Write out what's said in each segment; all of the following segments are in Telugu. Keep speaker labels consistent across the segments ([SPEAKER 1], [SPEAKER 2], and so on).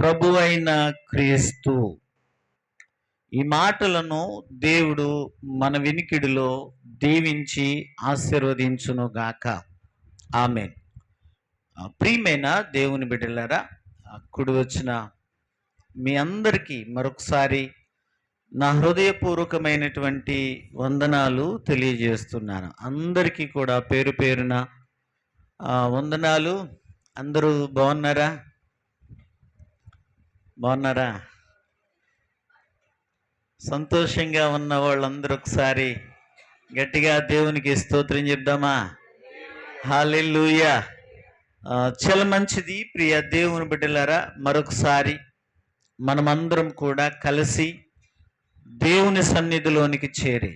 [SPEAKER 1] ప్రభువైన క్రీస్తు. ఈ మాటలను దేవుడు మన వినికిడిలో దీవించి ఆశీర్వదించును గాక. ఆమేన్. ప్రియమైన దేవుని బిడ్డలారా, కుడి వచ్చిన మీ అందరికీ మరొకసారి నా హృదయపూర్వకమైనటువంటి వందనాలు తెలియజేస్తున్నాను. అందరికీ కూడా పేరు పేరున వందనాలు. అందరూ బాగున్నారా? సంతోషంగా ఉన్న వాళ్ళందరూ ఒకసారి గట్టిగా దేవునికి స్తోత్రం చెప్దామా? హల్లెలూయా. చాలా మంచిది ప్రియ దేవుని బిడ్డలారా, మరొకసారి మనమందరం కూడా కలిసి దేవుని సన్నిధిలోనికి చేరి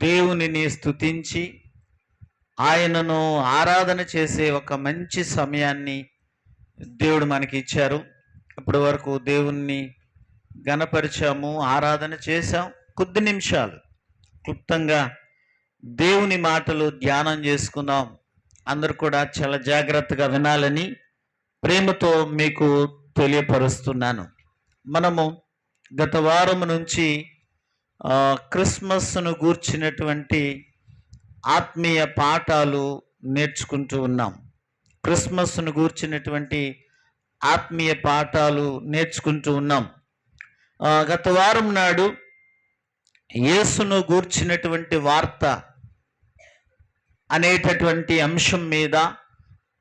[SPEAKER 1] దేవునిని స్తుతించి ఆయనను ఆరాధన చేసే ఒక మంచి సమయాన్ని దేవుడు మనకి ఇచ్చారు. ఇప్పటి వరకు దేవుణ్ణి గణపరిచాము, ఆరాధన చేశాం. కొద్ది నిమిషాలు క్లుప్తంగా దేవుని మాటలు ధ్యానం చేసుకుందాం. అందరూ కూడా చాలా జాగ్రత్తగా వినాలని ప్రేమతో మీకు తెలియపరుస్తున్నాను. మనము గత వారం నుంచి క్రిస్మస్ను గూర్చినటువంటి ఆత్మీయ పాఠాలు నేర్చుకుంటూ ఉన్నాం. క్రిస్మస్ను గూర్చినటువంటి ఆత్మీయ పాఠాలు నేర్చుకుంటూ ఉన్నాం. గత వారం నాడు యేసును గూర్చినటువంటి వార్త అనేటటువంటి అంశం మీద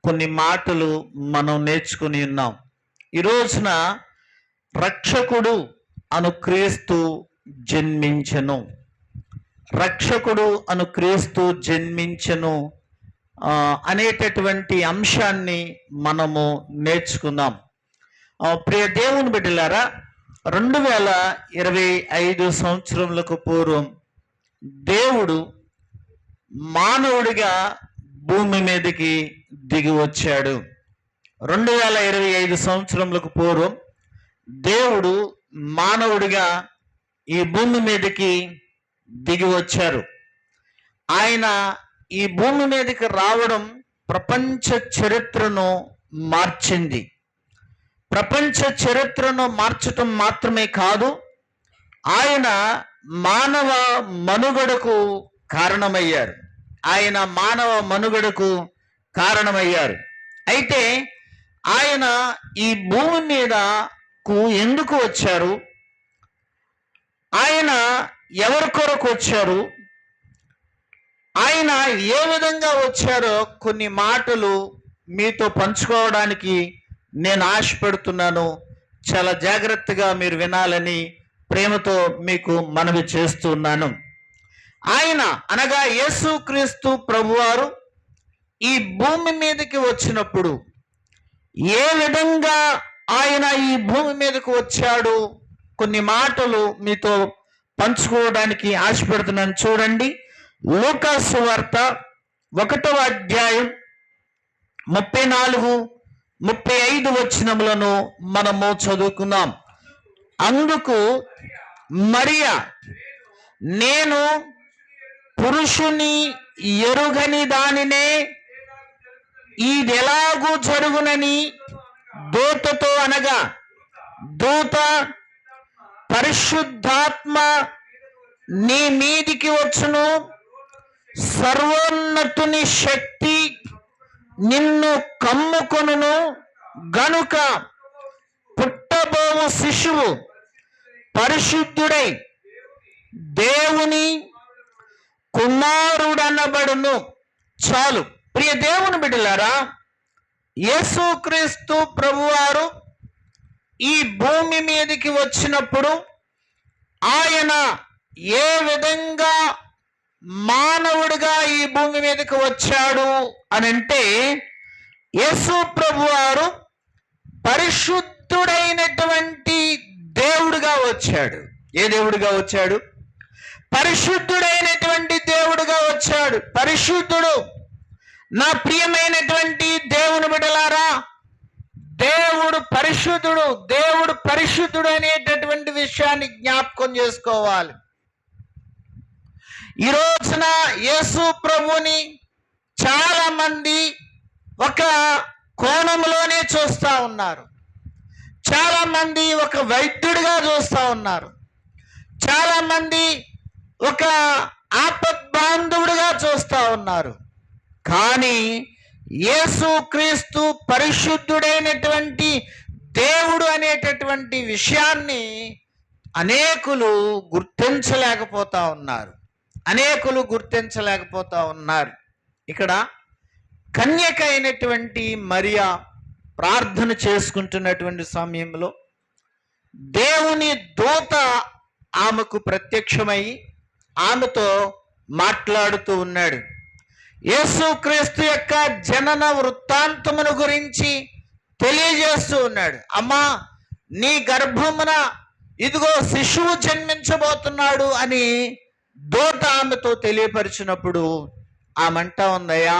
[SPEAKER 1] కొన్ని మాటలు మనం నేర్చుకుని ఉన్నాం. ఈ రోజున రక్షకుడు అను క్రీస్తు జన్మించెను, రక్షకుడు అను క్రీస్తు జన్మించెను అనేటటువంటి అంశాన్ని మనము నేర్చుకుందాం. ప్రియ దేవుని బిడ్డలారా, 2025 సంవత్సరములకు పూర్వం దేవుడు మానవుడిగా భూమి మీదకి దిగి వచ్చాడు. 2025 సంవత్సరములకు పూర్వం దేవుడు మానవుడిగా ఈ భూమి మీదకి దిగి వచ్చారు. ఆయన ఈ భూమి మీదకి రావడం ప్రపంచ చరిత్రను మార్చింది. ప్రపంచ చరిత్రను మార్చటం మాత్రమే కాదు, ఆయన మానవ మనుగడకు కారణమయ్యారు. ఆయన మానవ మనుగడకు కారణమయ్యారు. అయితే ఆయన ఈ భూమి మీదకు ఎందుకు వచ్చారు? ఆయన ఎవరి కొరకు వచ్చారు? ఆయన ఏ విధంగా వచ్చారో కొన్ని మాటలు మీతో పంచుకోవడానికి నేను ఆశపడుతున్నాను. చాలా జాగ్రత్తగా మీరు వినాలని ప్రేమతో మీకు మనవి చేస్తున్నాను. ఆయన అనగా యేసుక్రీస్తు ప్రభువారు ఈ భూమి మీదకి వచ్చినప్పుడు ఏ విధంగా ఆయన ఈ భూమి మీదకి వచ్చాడు కొన్ని మాటలు మీతో పంచుకోవడానికి ఆశపడుతున్నాను. చూడండి, లూకా సువార్త 1వ అధ్యాయం 34-35 వచనములను మనము చదువుకుందాం. అందుకు మరియా, నేను పురుషుని ఎరుగని దానినే ఇదెలాగూ జరుగునని దూతతో అనగా, దూత పరిశుద్ధాత్మ నీ మీదికి వచ్చును, సర్వోన్నతుని శక్తి నిన్ను కమ్ముకొనును గనుక పుట్టబోవు శిశువు పరిశుద్ధుడై దేవుని కుమారుడనబడును. చాలు. ప్రియ దేవుని బిడ్డలారా, యేసుక్రీస్తు ప్రభువారు ఈ భూమి మీదకి వచ్చినప్పుడు ఆయన ఏ విధంగా మానవుడిగా ఈ భూమి మీదకి వచ్చాడు అని అంటే, యేసు ప్రభువారు పరిశుద్ధుడైనటువంటి దేవుడుగా వచ్చాడు. ఏ దేవుడుగా వచ్చాడు? పరిశుద్ధుడైనటువంటి దేవుడుగా వచ్చాడు. పరిశుద్ధుడు. నా ప్రియమైనటువంటి దేవుని బిడ్డలారా, దేవుడు పరిశుద్ధుడు. దేవుడు పరిశుద్ధుడు అనేటటువంటి విషయాన్ని జ్ఞాపకం చేసుకోవాలి. ఈ రోజున యేసు ప్రభుని చాలా మంది ఒక కోణంలోనే చూస్తూ ఉన్నారు. చాలా మంది ఒక వైద్యుడిగా చూస్తూ ఉన్నారు. చాలా మంది ఒక ఆపద్బాంధవుడిగా చూస్తూ ఉన్నారు. కానీ యేసుక్రీస్తు పరిశుద్ధుడైనటువంటి దేవుడు అనేటటువంటి విషయాన్ని అనేకులు గుర్తించలేకపోతా ఉన్నారు. ఇక్కడ కన్యక అయినటువంటి మరియా ప్రార్థన చేసుకుంటున్నటువంటి సమయంలో దేవుని దూత ఆమెకు ప్రత్యక్షమై ఆమెతో మాట్లాడుతూ ఉన్నాడు. యేసుక్రీస్తు యొక్క జనన వృత్తాంతమును గురించి తెలియజేస్తూ ఉన్నాడు. అమ్మా, నీ గర్భమున ఇదిగో శిశువు జన్మించబోతున్నాడు అని దూత ఆమెతో తెలియపరిచినప్పుడు ఆమె అంటా ఉందయ్యా,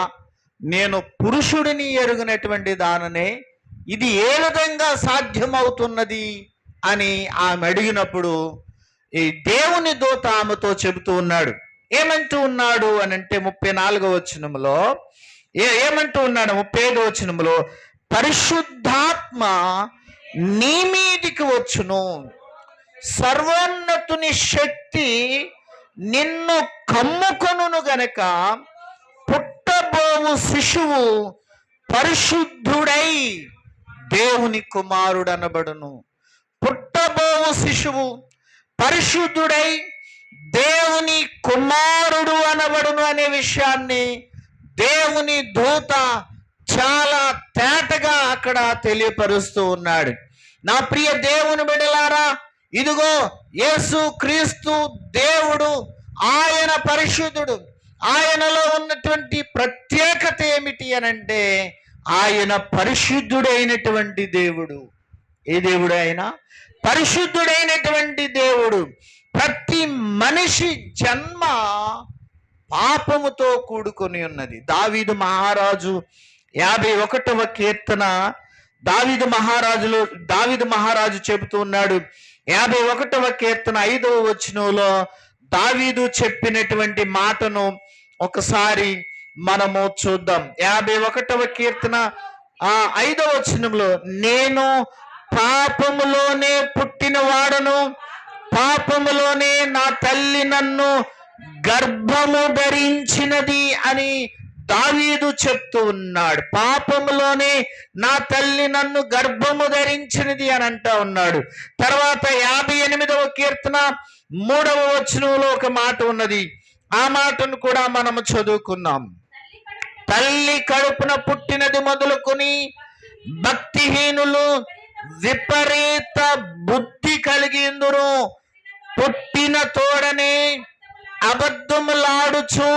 [SPEAKER 1] నేను పురుషుడిని ఎరుగినటువంటి దాననే, ఇది ఏ విధంగా సాధ్యమవుతున్నది అని ఆమె అడిగినప్పుడు ఈ దేవుని దూత ఆమెతో చెబుతూ ఉన్నాడు. ఏమంటూ ఉన్నాడు అని అంటే 34వ వచనంలో ఏమంటూ ఉన్నాడు? 35వ వచనంలో, పరిశుద్ధాత్మ నీ మీదికి వచ్చును, సర్వోన్నతుని శక్తి నిన్ను కమ్ముకొనును గనక పుట్టబోవు శిశువు పరిశుద్ధుడై దేవుని కుమారుడు అనబడును. పుట్టబోవు శిశువు పరిశుద్ధుడై దేవుని కుమారుడు అనబడును అనే విషయాన్ని దేవుని దూత చాలా తేటగా అక్కడ తెలియపరుస్తూ ఉన్నాడు. నా ప్రియ దేవుని బిడ్డలారా, ఇదిగో యేసుక్రీస్తు దేవుడు, ఆయన పరిశుద్ధుడు. ఆయనలో ఉన్నటువంటి ప్రత్యేకత ఏమిటి అనంటే ఆయన పరిశుద్ధుడైనటువంటి దేవుడు. ఏ దేవుడు ఆయన? పరిశుద్ధుడైనటువంటి దేవుడు. ప్రతి మనిషి జన్మ పాపముతో కూడుకొని ఉన్నది. దావీదు మహారాజు 51వ కీర్తన దావీదు మహారాజు చెబుతూ ఉన్నాడు. 51వ కీర్తన 5వ వచనంలో దావీదు చెప్పినటువంటి మాటను ఒకసారి మనము చూద్దాం. 51వ కీర్తన 5వ వచనంలో, నేను పాపములోనే పుట్టిన వాడను, పాపములోనే నా తల్లి నన్ను గర్భము ధరించినది అని దావీదు చెప్తూ ఉన్నాడు. పాపములోనే నా తల్లి నన్ను గర్భము ధరించినది అని అంటా ఉన్నాడు. తర్వాత 58వ కీర్తన 3వ వచనంలో ఒక మాట ఉన్నది. ఆ మాటను కూడా మనము చదువుకున్నాం. తల్లి కడుపున పుట్టినది మొదలుకొని భక్తిహీనులు విపరీత బుద్ధి కలిగిందురు, పుట్టిన తోడనే అబద్ధములాడుచు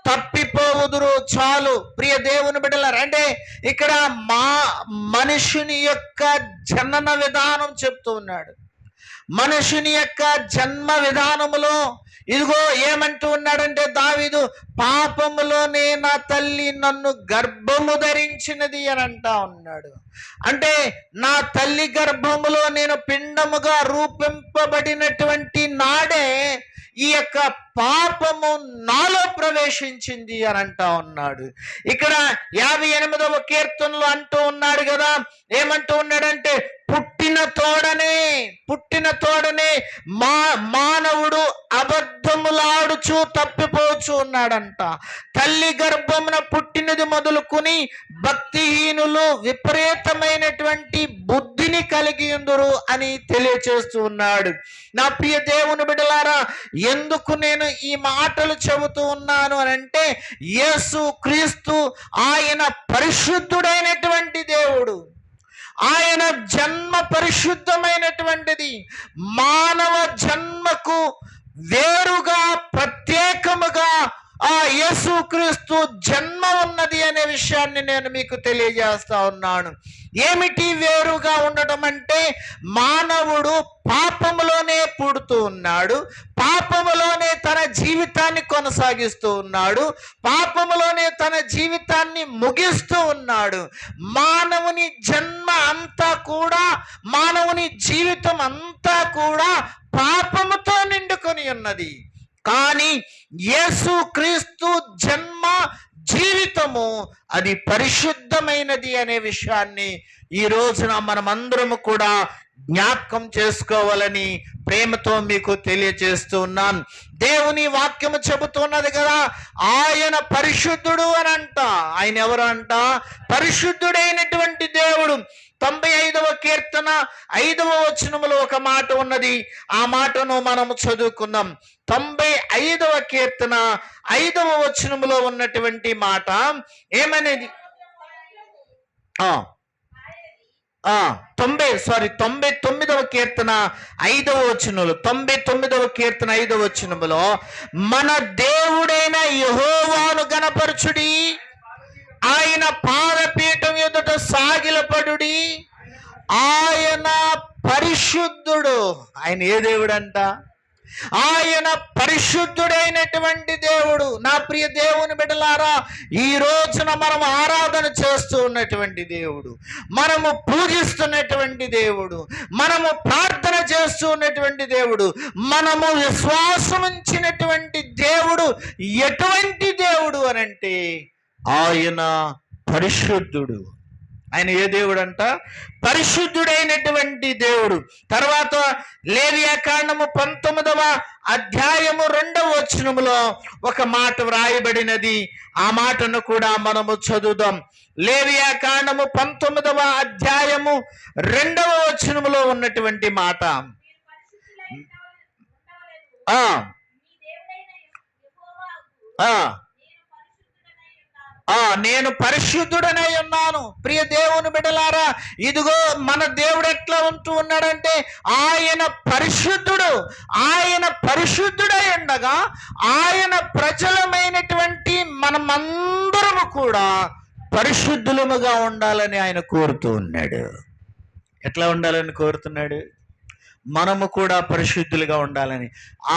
[SPEAKER 1] తప్పిపోవుదురు. చాలు ప్రియ దేవుని బిడ్డలారా, అంటే ఇక్కడ మనుషుని యొక్క జనన విధానం చెప్తూ ఉన్నాడు. మనుషుని యొక్క జన్మ విధానములో ఇదిగో ఏమంటూ ఉన్నాడంటే దావీదు, పాపములోనే నా తల్లి నన్ను గర్భము ధరించినది అని అంటా ఉన్నాడు. అంటే నా తల్లి గర్భములో నేను పిండముగా రూపింపబడినటువంటి నాడే ఈ యొక్క పాపము నాలో ప్రవేశించింది అని అంటా ఉన్నాడు. ఇక్కడ 58వ కీర్తనలో అంటూ ఉన్నాడు కదా, ఏమంటూ ఉన్నాడంటే పుట్టిన తోడనే మానవుడు అబద్ధములాడుచు తప్పిపోచు ఉన్నాడంట. తల్లి గర్భమున పుట్టినది మొదలుకొని భక్తిహీనులు విపరీతమైనటువంటి బుద్ధిని కలిగి ఉందరు అని తెలియచేస్తూ ఉన్నాడు. నా ప్రియ దేవుని బిడ్డలారా, ఎందుకు నేను ఈ మాటలు చెబుతూ ఉన్నాను అని అంటే, యేసుక్రీస్తు ఆయన పరిశుద్ధుడైనటువంటి దేవుడు. ఆయన జన్మ పరిశుద్ధమైనటువంటిది. మానవ జన్మకు వేరుగా ప్రత్యేకముగా ఆ యేసుక్రీస్తు జన్మ ఉన్నది అనే విషయాన్ని నేను మీకు తెలియజేస్తా ఉన్నాను. ఏమిటి వేరుగా ఉండడం అంటే, మానవుడు పాపములోనే పుడుతూ ఉన్నాడు, పాపములోనే తన జీవితాన్ని కొనసాగిస్తూ ఉన్నాడు, పాపములోనే తన జీవితాన్ని ముగిస్తూ ఉన్నాడు. మానవుని జన్మ అంతా కూడా, మానవుని జీవితం అంతా కూడా పాపముతో నిండుకొని ఉన్నది. కానీ యేసుక్రీస్తు జన్మ జీవితము అది పరిశుద్ధమైనది అనే విషయాన్ని ఈ రోజున మనమందరము కూడా జ్ఞాపకం చేసుకోవాలని ప్రేమతో మీకు తెలియజేస్తూ ఉన్నాను. దేవుని వాక్యము చెబుతున్నది కదా, ఆయన పరిశుద్ధుడు అని అంట. ఆయన ఎవరు అంట? పరిశుద్ధుడైనటువంటి దేవుడు. 95వ కీర్తన 5వ వచనములో ఒక మాట ఉన్నది, ఆ మాటను మనము చదువుకుందాం. 95వ కీర్తన 5వ వచనములో ఉన్నటువంటి మాట ఏమనేది? 99వ కీర్తన 5వ వచనములో, 99వ కీర్తన 5వ వచనములో, మన దేవుడైన యెహోవాను గణపరచుడి, ఆయన పాదపీఠం ఎదుట సాగిలపడుడి, ఆయన పరిశుద్ధుడు. ఆయన ఏ దేవుడు అంట? ఆయన పరిశుద్ధుడైనటువంటి దేవుడు. నా ప్రియ దేవుని బిడ్డలారా, ఈ రోజున మనం ఆరాధన చేస్తూ ఉన్నటువంటి దేవుడు, మనము పూజిస్తున్నటువంటి దేవుడు, మనము ప్రార్థన చేస్తూ ఉన్నటువంటి దేవుడు, మనము విశ్వాసం ఉంచినటువంటి దేవుడు ఎటువంటి దేవుడు అనంటే ఆయన పరిశుద్ధుడు. ఆయన ఏ దేవుడు అంట? పరిశుద్ధుడైనటువంటి దేవుడు. తర్వాత లేవియాకాండము 19వ అధ్యాయము 2వ వచనములో ఒక మాట వ్రాయబడినది, ఆ మాటను కూడా మనము చదువుదాం. లేవియాకాండము 19వ అధ్యాయము 2వ వచనములో ఉన్నటువంటి మాట, నేను పరిశుద్ధుడనై ఉన్నాను. ప్రియ దేవుని బిడ్డలారా, ఇదిగో మన దేవుడు ఎట్లా ఉంటూ ఉన్నాడంటే ఆయన పరిశుద్ధుడు. ఆయన పరిశుద్ధుడై ఉండగా ఆయన ప్రజలమైనటువంటి మనమందరము కూడా పరిశుద్ధులముగా ఉండాలని ఆయన కోరుతూ ఉన్నాడు. ఎట్లా ఉండాలని కోరుతున్నాడు? మనము కూడా పరిశుద్ధులుగా ఉండాలని.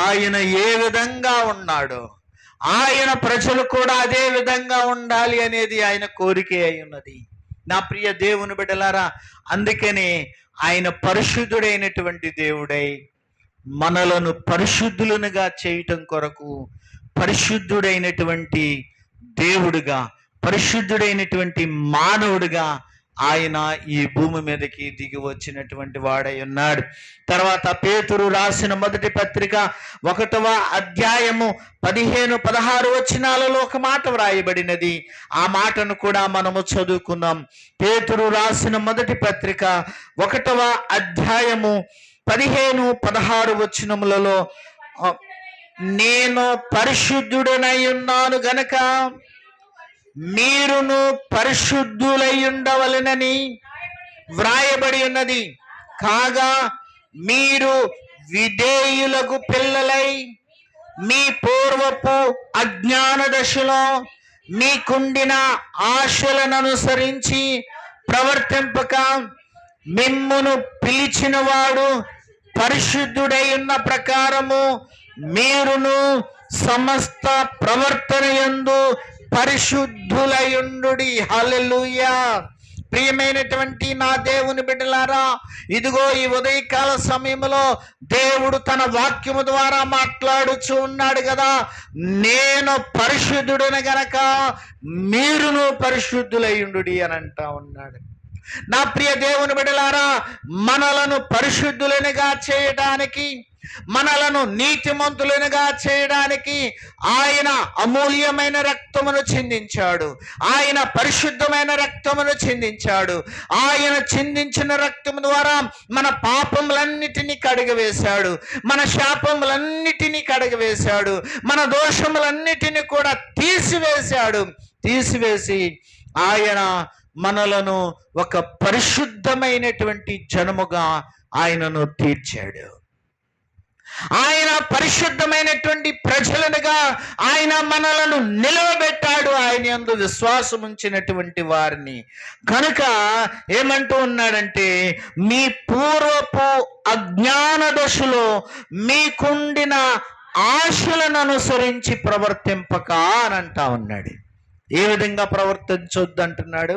[SPEAKER 1] ఆయన ఏ విధంగా ఉన్నాడో ఆయన ప్రజలు కూడా అదే విధంగా ఉండాలి అనేది ఆయన కోరిక అయి ఉన్నది. నా ప్రియ దేవుని బిడ్డలారా, అందుకనే ఆయన పరిశుద్ధుడైనటువంటి దేవుడై మనలను పరిశుద్ధులనుగా చేయటం కొరకు పరిశుద్ధుడైనటువంటి దేవుడుగా, పరిశుద్ధుడైనటువంటి మానవుడిగా ఆయన ఈ భూమి మీదకి దిగి వచ్చినటువంటి వాడై ఉన్నాడు. తర్వాత పేతురు రాసిన మొదటి పత్రిక 1వ అధ్యాయము 15-16 వచనాలలో ఒక మాట వ్రాయబడినది, ఆ మాటను కూడా మనము చదువుకుందాం. పేతురు రాసిన మొదటి పత్రిక 1వ అధ్యాయము 15-16 వచనములలో, నేను పరిశుద్ధుడనై ఉన్నాను గనక మీరును పరిశుద్ధులై ఉండవలెనని వ్రాయబడి ఉన్నది. కాగా మీరు విధేయులకు పిల్లలై మీ పూర్వపు అజ్ఞాన దశలో మీకుండిన ఆశలను అనుసరించి ప్రవర్తింపక మిమ్మును పిలిచిన వాడు పరిశుద్ధుడై ఉన్న ప్రకారము మీరును సమస్త ప్రవర్తన యందు పరిశుద్ధులయుండుడి. హల్లెలూయా. ప్రియమైనటువంటి నా దేవుని బిడ్డలారా, ఇదిగో ఈ ఉదయకాల సమయంలో దేవుడు తన వాక్యము ద్వారా మాట్లాడుచూ ఉన్నాడు కదా, నేను పరిశుద్ధుడని గనక మీరును పరిశుద్ధులయుండుడి అని అంటా ఉన్నాడు. నా ప్రియ దేవుని బిడ్డలారా, మనలను పరిశుద్ధులనుగా చేయడానికి, మనలను నీతిమంతులనుగా చేయడానికి ఆయన అమూల్యమైన రక్తమును చిందించాడు. ఆయన పరిశుద్ధమైన రక్తమును చిందించాడు. ఆయన చిందించిన రక్తము ద్వారా మన పాపములన్నిటినీ కడిగివేశాడు, మన శాపములన్నిటినీ కడిగివేశాడు, మన దోషములన్నిటినీ కూడా తీసివేసి ఆయన మనలను ఒక పరిశుద్ధమైనటువంటి జనముగా ఆయనను తీర్చాడు. ఆయన పరిశుద్ధమైనటువంటి ప్రజలనుగా ఆయన మనలను నిలవబెట్టాడు, ఆయన యందు విశ్వాసం ఉంచినటువంటి వారిని. కనుక ఏమంటూ ఉన్నాడంటే, మీ పూర్వపు అజ్ఞాన దశలో మీకుండిన ఆశలను అనుసరించి ప్రవర్తింపక అని అంటా ఉన్నాడు. ఏ విధంగా ప్రవర్తించొద్దు అంటున్నాడు?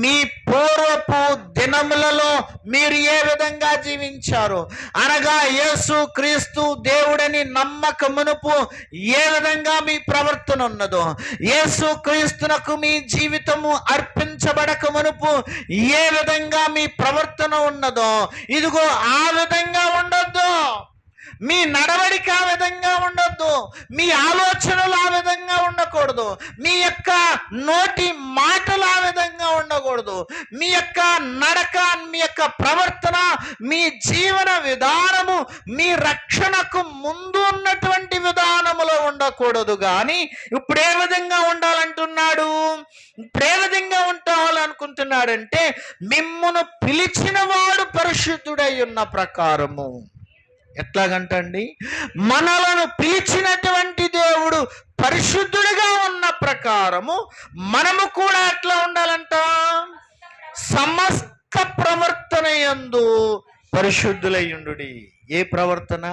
[SPEAKER 1] మీ పూర్వపు దినములలో మీరు ఏ విధంగా జీవించారు అనగా యేసు క్రీస్తు దేవుడని నమ్మక మునుపు ఏ విధంగా మీ ప్రవర్తన ఉన్నదో, యేసు క్రీస్తునకు మీ జీవితము అర్పించబడక మునుపు ఏ విధంగా మీ ప్రవర్తన ఉన్నదో, ఇదిగో ఆ విధంగా ఉండొద్దు. మీ నడవడిక ఆ విధంగా ఉండొద్దు, మీ ఆలోచనలు ఆ విధంగా ఉండకూడదు, మీ యొక్క నోటి మాటలు ఆ విధంగా ఉండకూడదు, మీ యొక్క నడక, మీ యొక్క ప్రవర్తన, మీ జీవన విధానము మీ రక్షణకు ముందు ఉన్నటువంటి విధానములో ఉండకూడదు. కానీ ఇప్పుడు ఏ విధంగా ఉండాలంటున్నాడు? ఇప్పుడు ఏ విధంగా ఉండాలనుకుంటున్నాడంటే, మిమ్మును పిలిచిన వాడు పరిశుద్ధుడై ఉన్న ప్రకారము. ఎట్లాగంటండి? మనలను పిలిచినటువంటి దేవుడు పరిశుద్ధుడిగా ఉన్న ప్రకారము మనము కూడా ఎట్లా ఉండాలంట? సమస్త ప్రవర్తన యందు పరిశుద్ధులయ్యుండుడి. ఏ ప్రవర్తన?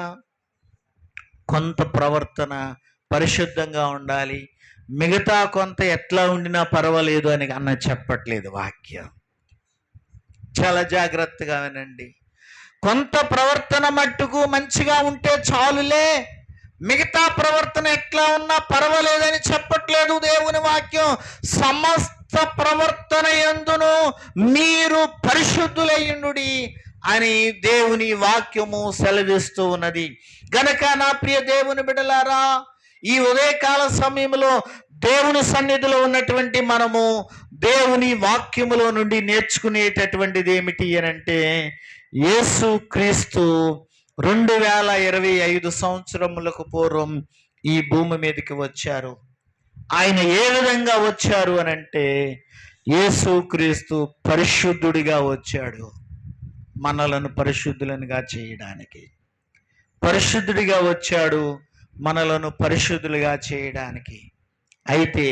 [SPEAKER 1] కొంత ప్రవర్తన పరిశుద్ధంగా ఉండాలి, మిగతా కొంత ఎట్లా ఉండినా పర్వాలేదు అని అన్న చెప్పట్లేదు వాక్యం. చాలా జాగ్రత్తగా వినండి. కొంత ప్రవర్తన మట్టుకు మంచిగా ఉంటే చాలులే, మిగతా ప్రవర్తన ఎట్లా ఉన్నా పర్వాలేదని చెప్పట్లేదు దేవుని వాక్యం. సమస్త ప్రవర్తన యందును మీరు పరిశుద్ధులయ్యుండుడి అని దేవుని వాక్యము సెలవిస్తూ ఉన్నది. గనక నా ప్రియ దేవుని బిడ్డలారా, ఈ ఉదయకాల సమయంలో దేవుని సన్నిధిలో ఉన్నటువంటి మనము దేవుని వాక్యములో నుండి నేర్చుకునేటటువంటిది ఏమిటి అని అంటే, యేసు క్రీస్తు 2025 సంవత్సరములకు పూర్వం ఈ భూమి మీదకి వచ్చారు. ఆయన ఏ విధంగా వచ్చారు అని అంటే, యేసు క్రీస్తు పరిశుద్ధుడిగా వచ్చాడు, మనలను పరిశుద్ధులనుగా చేయడానికి. పరిశుద్ధుడిగా వచ్చాడు, మనలను పరిశుద్ధులుగా చేయడానికి. అయితే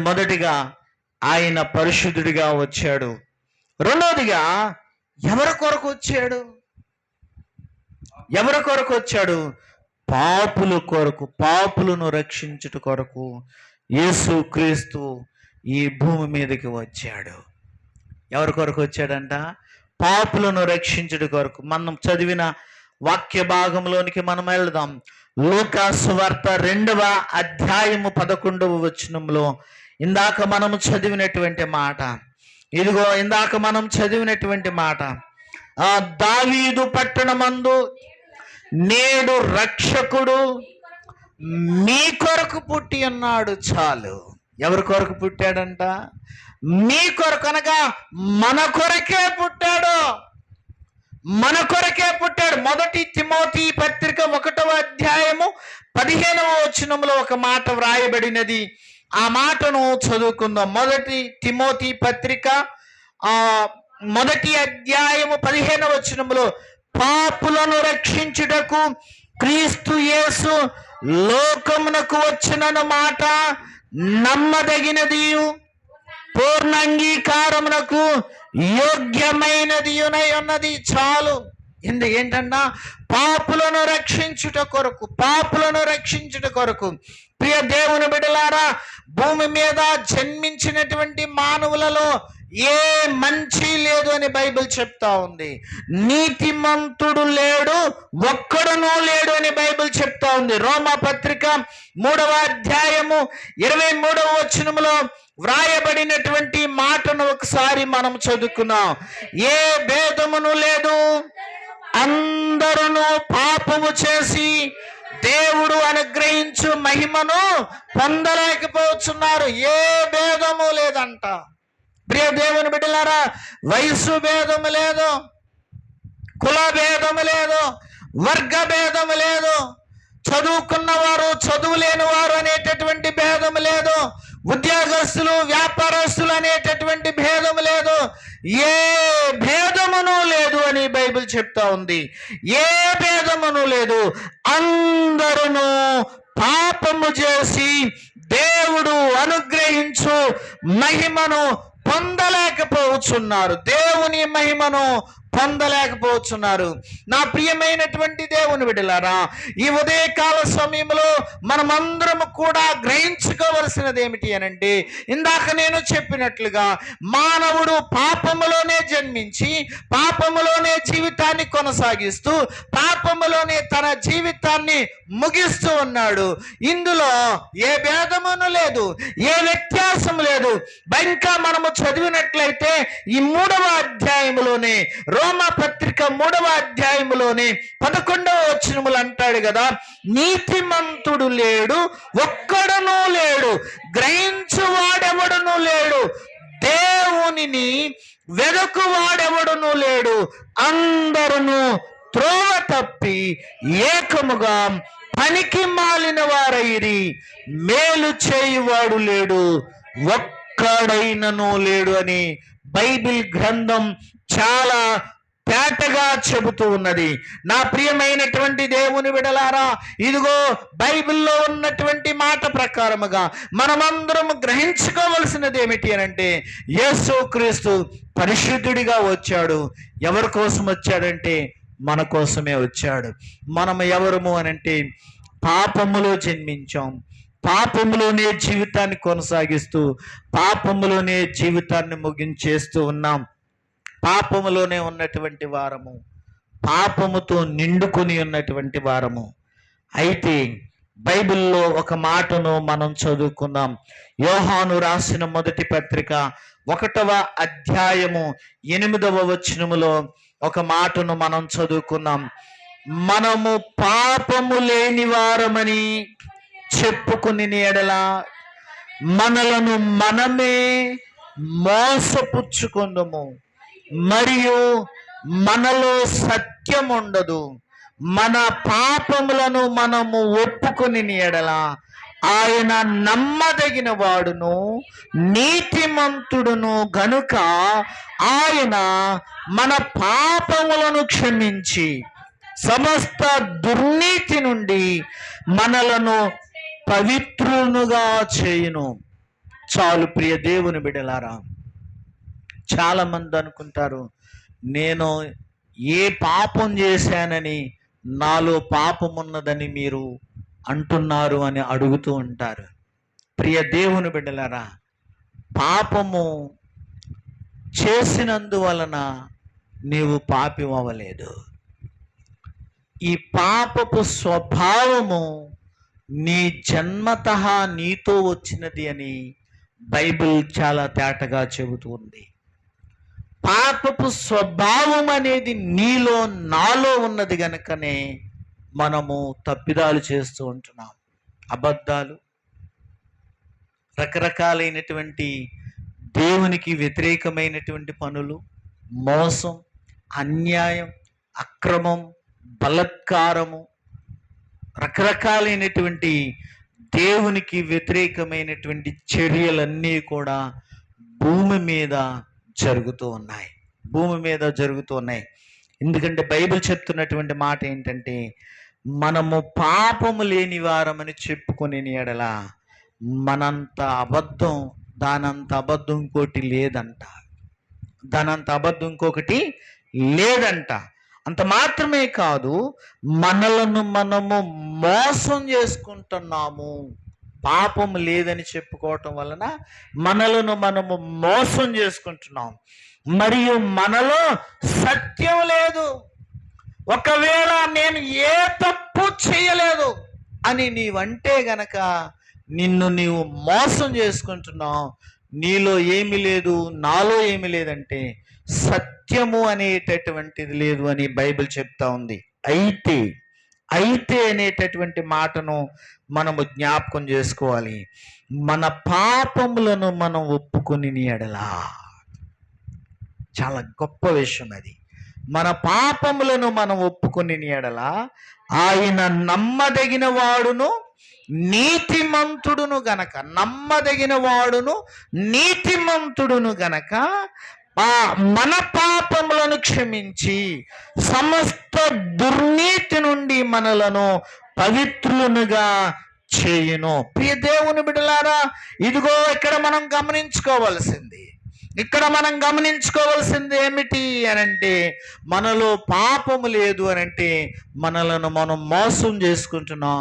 [SPEAKER 1] మొదటిగా ఆయన పరిశుద్ధుడిగా వచ్చాడు. రెండవదిగా ఎవరి కొరకు వచ్చాడు? ఎవరి కొరకు వచ్చాడు? పాపుల కొరకు, పాపులను రక్షించుట కొరకు యేసు క్రీస్తు ఈ భూమి మీదకి వచ్చాడు. ఎవరి కొరకు వచ్చాడంట? పాపులను రక్షించుట కొరకు. మనం చదివిన వాక్య భాగంలోనికి మనం వెళ్దాం. లూకా సువార్త 2వ అధ్యాయము 11వ వచనంలో ఇందాక మనము చదివినటువంటి మాట. ఇదిగో ఇందాక మనం చదివినటువంటి మాట, దావీదు పట్టణమందు నేడు రక్షకుడు మీ కొరకు పుట్టి ఉన్నాడు. చాలు. ఎవరి కొరకు పుట్టాడంట? మీ కొరకు, అనగా మన కొరకే పుట్టాడు. మన కొరకే పుట్టాడు. 1 తిమోతి పత్రిక 1వ అధ్యాయము 15వ వచనంలో ఒక మాట వ్రాయబడినది. ఆ మాటను చదువుకుందాం. 1 తిమోతి పత్రిక 1వ అధ్యాయము 15వ వచనంలో, పాపులను రక్షించుటకు క్రీస్తు యేసు లోకమునకు వచ్చినను మాట నమ్మదగినది, పూర్ణ అంగీకారమునకు యోగ్యమైనది ఉన్నది. చాలు. ఏంటన్నా? పాపులను రక్షించుట కొరకు, పాపులను రక్షించుట కొరకు. ప్రియ దేవుని బిడ్డలారా, భూమి మీద జన్మించినటువంటి మానవులలో ఏ మంచి లేదు అని బైబిల్ చెప్తా ఉంది. నీతిమంతుడు లేడు, ఒక్కడునూ లేడు అని బైబిల్ చెప్తా ఉంది. రోమా పత్రిక 3వ అధ్యాయము 23వ వచనములో వ్రాయబడినటువంటి మాటను ఒకసారి మనం చదువుకున్నాం. ఏ భేదమును లేదు, అందరూ పాపము చేసి దేవుడు అనుగ్రహించు మహిమను పొందలేకపోతున్నారు. ఏ భేదము లేదంట. ప్రియ దేవుని బిడ్డలారా, వయసు భేదము లేదు, కుల భేదము లేదు, వర్గ భేదము లేదు, చదువుకున్నవారు చదువు లేని వారు అనేటటువంటి భేదము లేదు, ఉద్యోగస్తులు వ్యాపారస్తులు అనేటటువంటి భేదము లేదు. ఏ భేదమును లేదు అని బైబిల్ చెప్తా ఉంది. ఏ భేదమును లేదు. అందరూ పాపము చేసి దేవుడు అనుగ్రహించు మహిమను పొందలేకపోతున్నారు. దేవుని మహిమను పొందలేకపోతున్నారు. నా ప్రియమైనటువంటి దేవుని బిడ్డలారా, ఈ ఉదయకాల సమయంలో మనమందరం కూడా గ్రహించుకోవలసినది ఏమిటి అనంటే, ఇందాక నేను చెప్పినట్లుగా మానవుడు పాపములోనే జన్మించి పాపములోనే జీవితాన్ని కొనసాగిస్తూ పాపములోనే తన జీవితాన్ని ముగిస్తూ ఉన్నాడు. ఇందులో ఏ భేదమును లేదు, ఏ వ్యత్యాసం లేదు. ఇంకా మనము చదివినట్లయితే ఈ 3వ అధ్యాయములోనే, రోమా పత్రిక 3వ అధ్యాయములోనే 11వ వచనములు అంటాడు కదా, నీతిమంతుడు లేడు, ఒక్కడునూ లేడు, గ్రహించువాడెవడునూ లేడు, దేవునిని వెదకువాడెవడునూ లేడు, అందరును త్రోవ తప్పి ఏకముగా పనికి మాలిన వారైరి, మేలు చేయువాడు లేడు, ఒక్కడైనను లేడు అని బైబిల్ గ్రంథం చాలా తేటగా చెబుతూ ఉన్నది. నా ప్రియమైనటువంటి దేవుని బిడ్డలారా, ఇదిగో బైబిల్లో ఉన్నటువంటి మాట ప్రకారముగా మనమందరం గ్రహించుకోవలసినది ఏమిటి అనంటే, యేసుక్రీస్తు పరిశుద్ధుడిగా వచ్చాడు. ఎవరి కోసం వచ్చాడంటే మన కోసమే వచ్చాడు. మనం ఎవరము అనంటే పాపములో జన్మించాం, పాపములోనే జీవితాన్ని కొనసాగిస్తూ పాపములోనే జీవితాన్ని ముగించేస్తూ ఉన్నాం. పాపములోనే ఉన్నటువంటి వారము, పాపముతో నిండుకొని ఉన్నటువంటి వారము. అయితే బైబిల్లో ఒక మాటను మనం చదువుకుందాం. యోహాను రాసిన మొదటి పత్రిక 1వ అధ్యాయము 8వ వచనములో ఒక మాటను మనం చదువుకున్నాం. మనము పాపము లేని వారమని చెప్పుకుని ఎడల మనలను మనమే మోసపుచ్చుకుందుము, మరియు మనలో సత్యం ఉండదు. మన పాపములను మనము ఒప్పుకుని ఎడల ఆయన నమ్మదగిన వాడును నీతిమంతుడును గనుక ఆయన మన పాపములను క్షమించి సమస్త దుర్నీతి నుండి మనలను పవిత్రులుగా చేయును. చాలు ప్రియ దేవుని బిడ్డలారా, చాలా మంది అనుకుంటారు, నేను ఏ పాపం చేశానని నాలో పాపం ఉన్నదని మీరు అంటున్నారు అని అడుగుతూ ఉంటారు. ప్రియ దేవుని బిడ్డలారా, పాపము చేసినందువలన నీవు పాపి అవ్వలేదు. ఈ పాపపు స్వభావము నీ జన్మతః నీతో వచ్చినది అని బైబిల్ చాలా తేటగా చెబుతుంది. పాపపు స్వభావం అనేది నీలో నాలో ఉన్నది గనుకనే మనము తప్పిదాలు చేస్తూ ఉంటున్నాం. అబద్ధాలు, రకరకాలైనటువంటి దేవునికి వ్యతిరేకమైనటువంటి పనులు, మోసం, అన్యాయం, అక్రమం, బలత్కారము, రకరకాలైనటువంటి దేవునికి వ్యతిరేకమైనటువంటి చర్యలన్నీ కూడా భూమి మీద జరుగుతూ ఉన్నాయి. ఎందుకంటే బైబిల్ చెప్తున్నటువంటి మాట ఏంటంటే, మనము పాపము లేని వారమని చెప్పుకొని ఎడల మనంత అబద్ధం, దానంత అబద్ధం ఇంకోటి లేదంట. అంత మాత్రమే కాదు, మనలను మనము మోసం చేసుకుంటున్నాము. పాపం లేదని చెప్పుకోవటం వలన మనలను మనము మోసం చేసుకుంటున్నాం. మరియు మనలో సత్యం లేదు. ఒకవేళ నేను ఏ తప్పు చేయలేదు అని నీవంటే గనక నిన్ను నీవు మోసం చేసుకుంటున్నావు. నీలో ఏమి లేదు, నాలో ఏమి లేదంటే సత్యము అనేటటువంటిది లేదు అని బైబిల్ చెప్తా ఉంది. అయితే అనేటటువంటి మాటను మనము జ్ఞాపకం చేసుకోవాలి. మన పాపములను మనం ఒప్పుకొని ఎడలా, చాలా గొప్ప విషయం అది. మన పాపములను మనం ఒప్పుకొని ఎడలా ఆయన నమ్మదగిన వాడును నీతిమంతుడును గనక మన పాపములను క్షమించి సమస్త దుర్నీతి నుండి మనలను పవిత్రులుగా చేయును. ప్రియ దేవుని బిడ్డలారా, ఇదిగో ఇక్కడ మనం గమనించుకోవాల్సింది, ఇక్కడ మనం గమనించుకోవాల్సింది ఏమిటి అనంటే, మనలో పాపము లేదు అనంటే మనలను మనం మోసం చేసుకుంటున్నాం,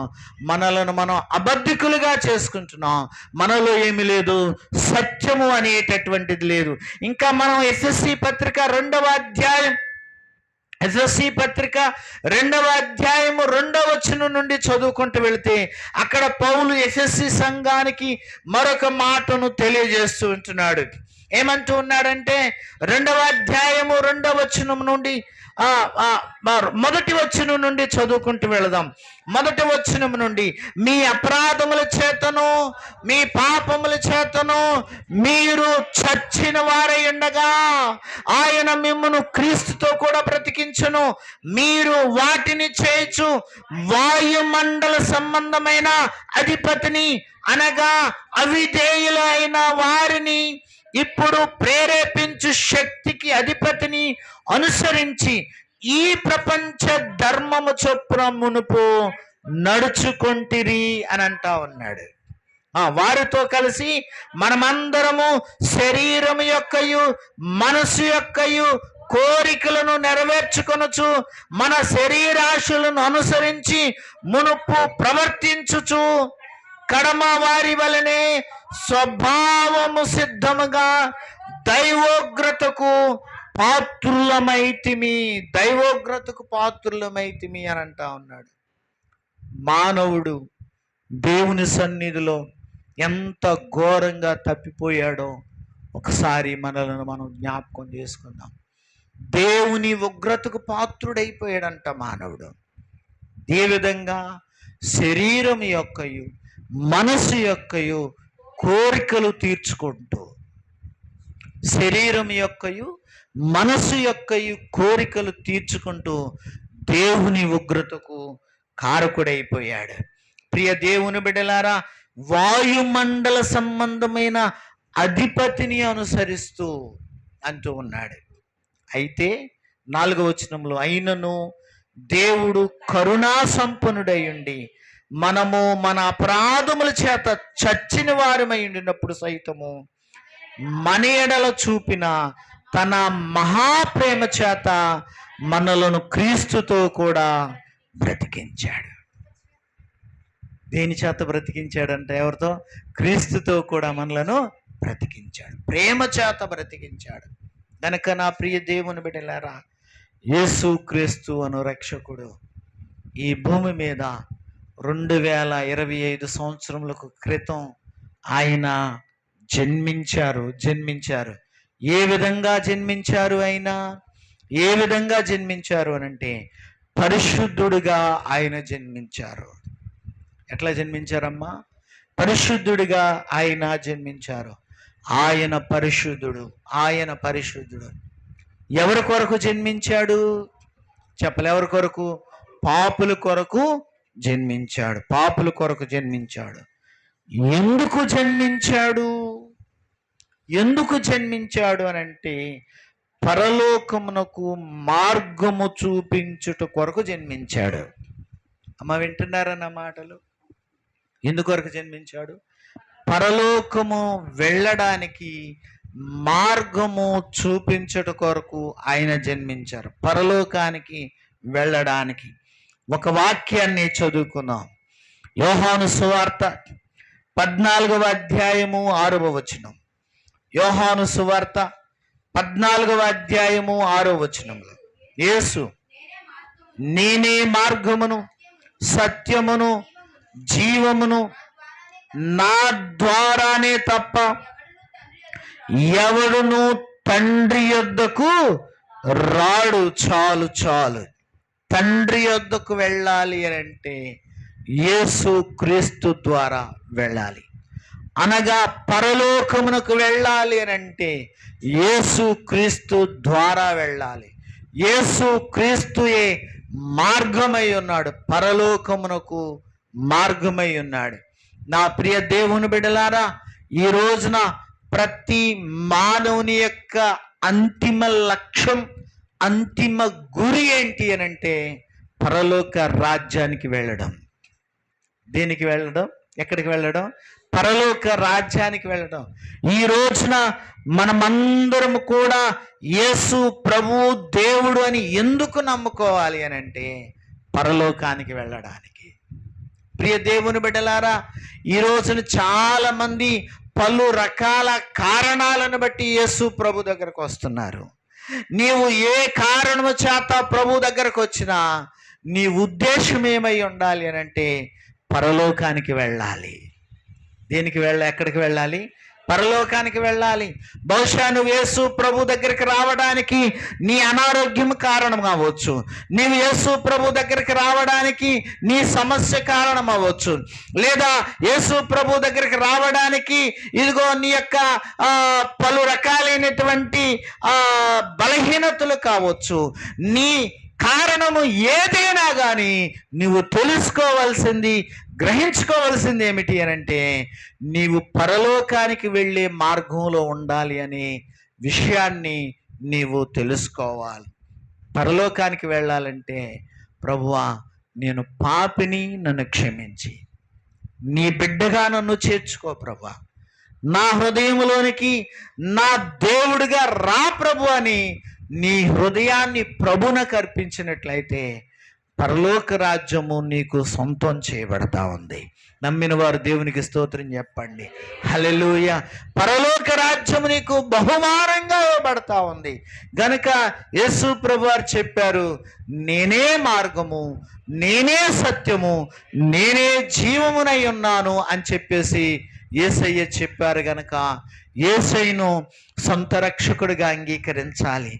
[SPEAKER 1] మనలను మనం అబద్ధికులుగా చేసుకుంటున్నాం, మనలో ఏమి లేదు, సత్యము అనేటటువంటిది లేదు. ఇంకా మనం ఎఫ్ఎస్సి పత్రిక 2వ అధ్యాయం, ఎఫ్ఎస్సి పత్రిక 2వ అధ్యాయము 2వ వచనం నుండి చదువుకుంటూ వెళితే అక్కడ పౌలు ఎఫ్ఎస్సి సంఘానికి మరొక మాటను తెలియజేస్తూ ఉంటున్నాడు. ఏమంటూ ఉన్నాడంటే 2వ అధ్యాయము 2వ వచనం నుండి మొదటి వచనం నుండి చదువుకుంటూ వెళదాం. మొదటి వచనం నుండి, మీ అపరాధముల చేతను మీ పాపముల చేతను మీరు చచ్చిన వారై ఉండగా ఆయన మిమ్మును క్రీస్తుతో కూడా బ్రతికించును. మీరు వాటిని చేయొచ్చు వాయుమండల సంబంధమైన అధిపతిని అనగా అవిధేయులైన వారిని ఇప్పుడు ప్రేరేపించు శక్తికి అధిపతిని అనుసరించి ఈ ప్రపంచ ధర్మము చొప్పున మునుపు నడుచుకొంటిరి అని అంటా ఉన్నాడు. వారితో కలిసి మనమందరము శరీరం యొక్కయు మనసు యొక్కయు కోరికలను నెరవేర్చుకొనుచు మన శరీరాశులను అనుసరించి మునుపు ప్రవర్తించుచు కడమ వారి వలనే స్వభావము సిద్ధముగా దైవోగ్రతకు పాత్రులమైతిమి, దైవోగ్రతకు పాత్రులమైతిమి అని అంటా ఉన్నాడు. మానవుడు దేవుని సన్నిధిలో ఎంత ఘోరంగా తప్పిపోయాడో ఒకసారి మనలను మనం జ్ఞాపకం చేసుకుందాం. దేవుని ఉగ్రతకు పాత్రుడైపోయాడంట మానవుడు. ఏ విధంగా? శరీరం యొక్కయు మనసు యొక్కయు కోరికలు తీర్చుకుంటూ, శరీరం యొక్కయు మనసు యొక్కయు కోరికలు తీర్చుకుంటూ దేవుని ఉగ్రతకు కారకుడైపోయాడు. ప్రియ దేవుని బిడ్డలారా, వాయుమండల సంబంధమైన అధిపతిని అనుసరిస్తూ అంటూ ఉన్నాడు. అయితే 4వ వచనంలో, అయినను దేవుడు కరుణా సంపన్నుడై ఉండి మనము మన అపరాధముల చేత చచ్చిన వారమై ఉండినప్పుడు సైతము మన ఎడల చూపిన తన మహాప్రేమ చేత మనలను క్రీస్తుతో కూడా బ్రతికించాడు. దేని చేత బ్రతికించాడంటే, ఎవరితో? క్రీస్తుతో కూడా మనలను బ్రతికించాడు, ప్రేమ చేత బ్రతికించాడు. కనుక నా ప్రియ దేవుని బిడ్డలారా, యేసు క్రీస్తు అను రక్షకుడు ఈ భూమి మీద 2025 సంవత్సరములకు క్రితం ఆయన జన్మించారు. ఏ విధంగా జన్మించారు? ఆయన ఏ విధంగా జన్మించారు అనంటే, పరిశుద్ధుడిగా ఆయన జన్మించారు. ఎట్లా జన్మించారమ్మా? పరిశుద్ధుడిగా ఆయన జన్మించారు. ఆయన పరిశుద్ధుడు. ఎవరి కొరకు జన్మించాడు? చెప్పలే. ఎవరి కొరకు? పాపుల కొరకు జన్మించాడు. ఎందుకు జన్మించాడు అనంటే, పరలోకమునకు మార్గము చూపించుట కొరకు జన్మించాడు. అమ్మ, వింటున్నారన్న మాటలు? ఎందుకొరకు జన్మించాడు? పరలోకము వెళ్ళడానికి మార్గము చూపించుట కొరకు ఆయన జన్మించారు, పరలోకానికి వెళ్ళడానికి. ఒక వాక్యాన్ని చదువుకుందాం. యోహాను సువార్త 14వ అధ్యాయము 6వ వచనం. యోహాను సువార్త 14వ అధ్యాయము 6వ వచనంలో, యేసు, నేనే మార్గమును సత్యమును జీవమును, నా ద్వారానే తప్ప ఎవడును తండ్రి యొద్దకు రాడు. చాలు. తండ్రి యొద్దకు వెళ్ళాలి అని అంటే యేసు క్రీస్తు ద్వారా వెళ్ళాలి. అనగా పరలోకమునకు వెళ్ళాలి అని అంటే యేసు క్రీస్తు ద్వారా వెళ్ళాలి. యేసు క్రీస్తుయే మార్గమై ఉన్నాడు, పరలోకమునకు మార్గమై ఉన్నాడు. నా ప్రియ దేవుని బిడ్డలారా, ఈ రోజున ప్రతి మానవుని యొక్క అంతిమ లక్ష్యం, అంతిమ గురి ఏంటి అనంటే పరలోక రాజ్యానికి వెళ్ళడం. దేనికి వెళ్ళడం? ఎక్కడికి వెళ్ళడం? పరలోక రాజ్యానికి వెళ్ళడం. ఈ రోజున మనమందరం కూడా యేసు ప్రభు దేవుడు అని ఎందుకు నమ్ముకోవాలి అని అంటే పరలోకానికి వెళ్ళడానికి. ప్రియ దేవుని బిడ్డలారా, ఈ రోజున చాలా మంది పలు రకాల కారణాలను బట్టి యేసు ప్రభు దగ్గరకు వస్తున్నారు. నీవు ఏ కారణము చేత ప్రభు దగ్గరకు వచ్చినా నీ ఉద్దేశం ఏమై ఉండాలి అని అంటే పరలోకానికి వెళ్ళాలి. దేనికి ఎక్కడికి వెళ్ళాలి? పరలోకానికి వెళ్ళాలి. బహుశా నువ్వు యేసు ప్రభు దగ్గరికి రావడానికి నీ అనారోగ్యం కారణం కావచ్చు, నీవు యేసు ప్రభు దగ్గరికి రావడానికి నీ సమస్య కారణం అవ్వచ్చు, లేదా యేసు ప్రభు దగ్గరికి రావడానికి ఇదిగో నీ యొక్క పలు రకాలైనటువంటి బలహీనతలు కావచ్చు. నీ కారణము ఏదైనా కానీ నువ్వు తెలుసుకోవాల్సింది, గ్రహించుకోవాల్సింది ఏమిటి అని అంటే నీవు పరలోకానికి వెళ్ళే మార్గంలో ఉండాలి అనే విషయాన్ని నీవు తెలుసుకోవాలి. పరలోకానికి వెళ్ళాలంటే ప్రభువా నేను పాపిని, నన్ను క్షమించి నీ బిడ్డగా నన్ను చేర్చుకో ప్రభువా, నా హృదయంలోనికి నా దేవుడిగా రా ప్రభు అని నీ హృదయాన్ని ప్రభునకు అర్పించినట్లయితే పరలోక రాజ్యము నీకు సొంతం చేయబడతా ఉంది. నమ్మిన వారు దేవునికి స్తోత్రం చెప్పండి. హల్లెలూయా. పరలోక రాజ్యము నీకు బహుమానంగా ఇవ్వబడతా ఉంది గనుక యేసు ప్రభువారు చెప్పారు, నేనే మార్గము, నేనే సత్యము, నేనే జీవమునై ఉన్నాను అని చెప్పేసి యేసయ్య చెప్పారు. గనక యేసయ్యను సొంత రక్షకుడిగా అంగీకరించాలి,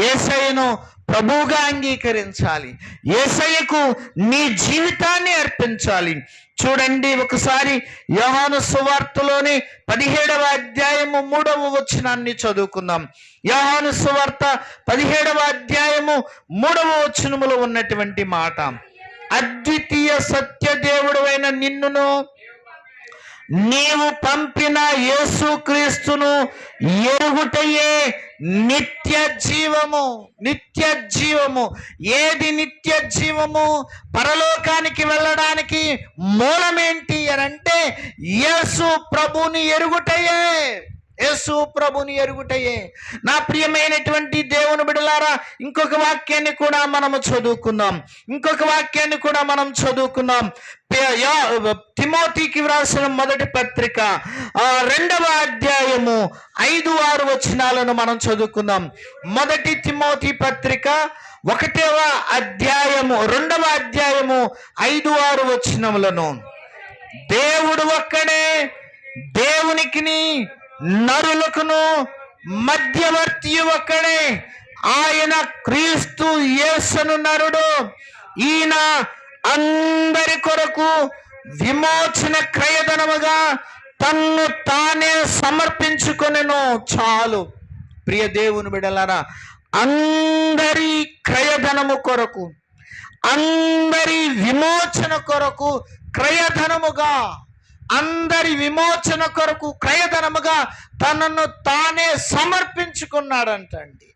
[SPEAKER 1] యేసయ్యను ప్రభువుగా అంగీకరించాలి, యేసయ్యకు నీ జీవితాన్ని అర్పించాలి. చూడండి, ఒకసారి యోహాను సువార్తలోని 17వ అధ్యాయము 3వ వచనాన్ని చదువుకుందాం. యోహాను సువార్త 17వ అధ్యాయము 3వ వచనములో ఉన్నటువంటి మాట, అద్వితీయ సత్య దేవుడైన నిన్నును నీవు పంపిన యేసుక్రీస్తును ఎరుగుటయే నిత్య జీవము. నిత్య జీవము. ఏది నిత్య జీవము? పరలోకానికి వెళ్ళడానికి మూలమేంటి అని అంటే యేసు ప్రభుని ఎరుగుటయే. యేసు ప్రభుని ఎరుగుటయే. నా ప్రియమైనటువంటి దేవుని బిడ్డలారా, ఇంకొక వాక్యాన్ని కూడా మనము చదువుకుందాం. తిమోతికి వ్రాసిన మొదటి పత్రిక 2వ అధ్యాయము 5-6 వచనాలను మనం చదువుకుందాం. మొదటి తిమోతి పత్రిక 1వ అధ్యాయము 2వ అధ్యాయము 5-6 వచనములను, దేవుడు ఒక్కడే, దేవునికిని నరులకును మధ్యవర్తి ఒక్కడే, ఆయన క్రీస్తు యేసును నరుడు. ఈయన అందరి కొరకు విమోచన క్రయధనముగా తన్ను తానే సమర్పించుకొనెను. చాలు ప్రియ దేవుని బిడ్డలారా, అందరి క్రయధనము కొరకు, అందరి విమోచన కొరకు క్రయధనముగా, అందరి విమోచన కొరకు క్రయధనముగా తనను తానే సమర్పించుకున్నాడంటండి.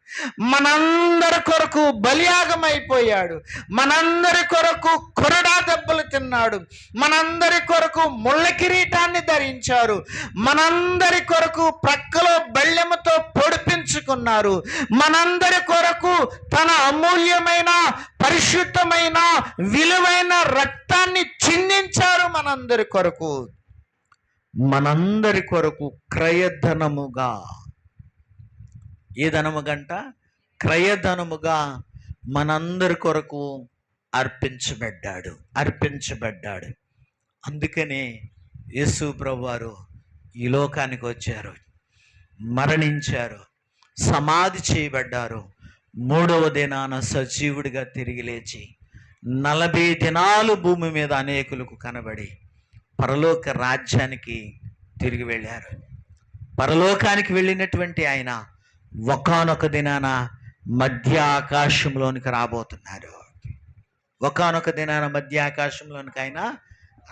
[SPEAKER 1] మనందరి కొరకు బలియాగమైపోయాడు, మనందరి కొరకు కొరడా దెబ్బలు తిన్నాడు, మనందరి కొరకు ముళ్ళ కిరీటాన్ని ధరించారు, మనందరి కొరకు ప్రక్కలో బెల్లెముతో పొడిపించుకున్నారు, మనందరి కొరకు తన అమూల్యమైన, పరిశుద్ధమైన, విలువైన రక్తాన్ని చిందించారు. మనందరి కొరకు క్రయధనముగా. ఏ ధనముగంట? క్రయధనముగా మనందరి కొరకు అర్పించబడ్డాడు. అందుకనే యేసు ప్రభువారు ఈ లోకానికి వచ్చారు, మరణించారు, సమాధి చేయబడ్డారు, 3వ దినాన సజీవుడిగా తిరిగి లేచి 40 దినాలు భూమి మీద అనేకులకు కనబడి పరలోక రాజ్యానికి తిరిగి వెళ్ళారు. పరలోకానికి వెళ్ళినటువంటి ఆయన ఒకానొక దినాన మధ్య ఆకాశంలోనికి రాబోతున్నారు. ఆయన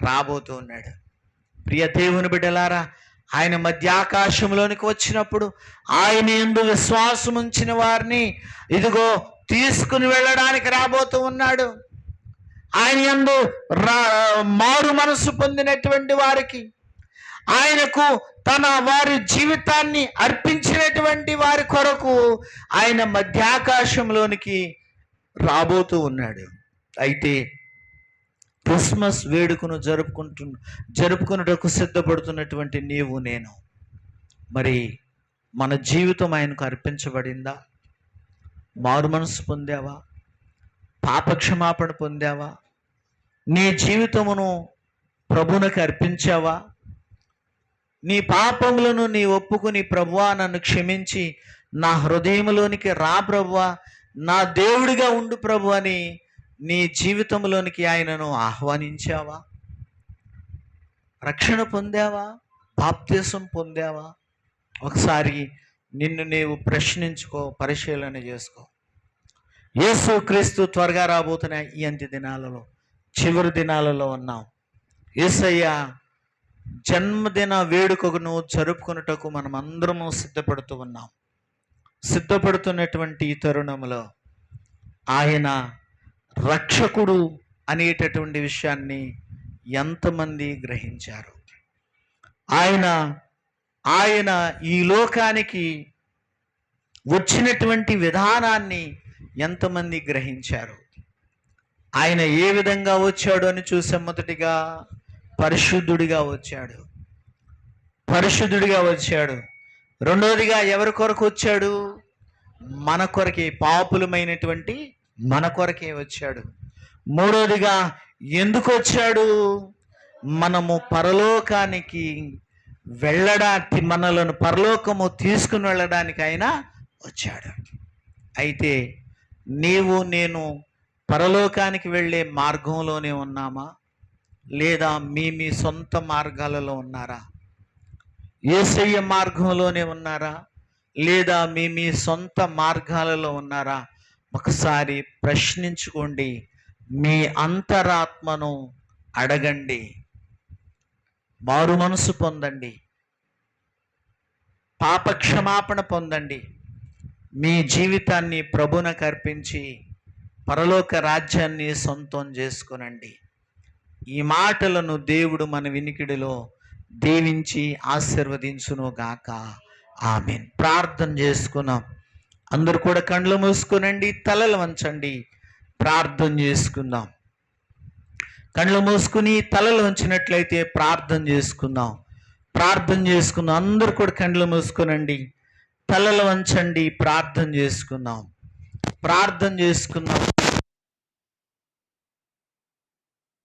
[SPEAKER 1] రాబోతున్నాడు. ప్రియ దేవుని బిడ్డలారా, ఆయన మధ్య ఆకాశంలోనికి వచ్చినప్పుడు ఆయన యందు విశ్వాసం ఉంచిన వారిని ఇదిగో తీసుకుని వెళ్ళడానికి రాబోతూ ఉన్నాడు. ఆయన యందు మారు మనసు పొందినటువంటి వారికి, ఆయనకు తన వారి జీవితాన్ని అర్పించినటువంటి వారి కొరకు ఆయన మధ్యాకాశంలోనికి రాబోతూ ఉన్నాడు. అయితే క్రిస్మస్ వేడుకను జరుపుకున్నటకు సిద్ధపడుతున్నటువంటి నీవు నేను, మరి మన జీవితం ఆయనకు అర్పించబడిందా? మారు మనసు పొందావా? పాపక్షమాపణ పొందావా? నీ జీవితమును ప్రభువునికి అర్పించావా? నీ పాపములను నీ ఒప్పుకుని, ప్రభువా నన్ను క్షమించి నా హృదయంలోనికి రా ప్రభువా, నా దేవుడిగా ఉండు ప్రభు అని నీ జీవితంలోనికి ఆయనను ఆహ్వానించావా? రక్షణ పొందావా? బాప్తిసం పొందావా? ఒకసారి నిన్ను నీవు ప్రశ్నించుకో, పరిశీలన చేసుకో. యేసు క్రీస్తు త్వరగా రాబోతున్న ఈ అంత్య దినాలలో, చివరి దినాలలో ఉన్నాం. యేసయ్య జన్మదిన వేడుకను జరుపుకున్నటకు మనం అందరము సిద్ధపడుతూ ఉన్నాం. సిద్ధపడుతున్నటువంటి ఈ తరుణంలో ఆయన రక్షకుడు అనేటటువంటి విషయాన్ని ఎంతమంది గ్రహించారు? ఆయన ఈ లోకానికి వచ్చినటువంటి విధానాన్ని ఎంతమంది గ్రహించారు? ఆయన ఏ విధంగా వచ్చాడు అని చూసాం. మొదటిగా పరిశుద్ధుడిగా వచ్చాడు. రెండవదిగా ఎవరి కొరకు వచ్చాడు? మన కొరకే, పాపులమైనటువంటి మన కొరకే వచ్చాడు. మూడవదిగా ఎందుకు వచ్చాడు? మనము పరలోకానికి వెళ్ళడానికి, మనలను పరలోకము తీసుకుని వెళ్ళడానికి ఆయన వచ్చాడు. అయితే నీవు నేను పరలోకానికి వెళ్ళే మార్గంలోనే ఉన్నామా, లేదా మీ సొంత మార్గాలలో ఉన్నారా? యేసయ్య మార్గంలోనే ఉన్నారా, లేదా మీ సొంత మార్గాలలో ఉన్నారా? ఒకసారి ప్రశ్నించుకోండి. మీ అంతరాత్మను అడగండి. మారు మనసు పొందండి. పాప క్షమాపణ పొందండి. మీ జీవితాన్ని ప్రభువునకు అర్పించి పరలోక రాజ్యాన్ని సొంతం చేసుకొనండి. ఈ మాటలను దేవుడు మన వినికిడిలో దీవించి ఆశీర్వదించును గాక. ఆమేన్. ప్రార్థన చేసుకున్నాం. అందరూ కూడా కళ్ళు మూసుకునండి, తలలు వంచండి, ప్రార్థన చేసుకుందాం. కళ్ళు మూసుకుని తలలు వంచినట్లయితే ప్రార్థన చేసుకుందాం. అందరూ కూడా కళ్ళు మూసుకునండి, తలలు వంచండి, ప్రార్థన చేసుకుందాం.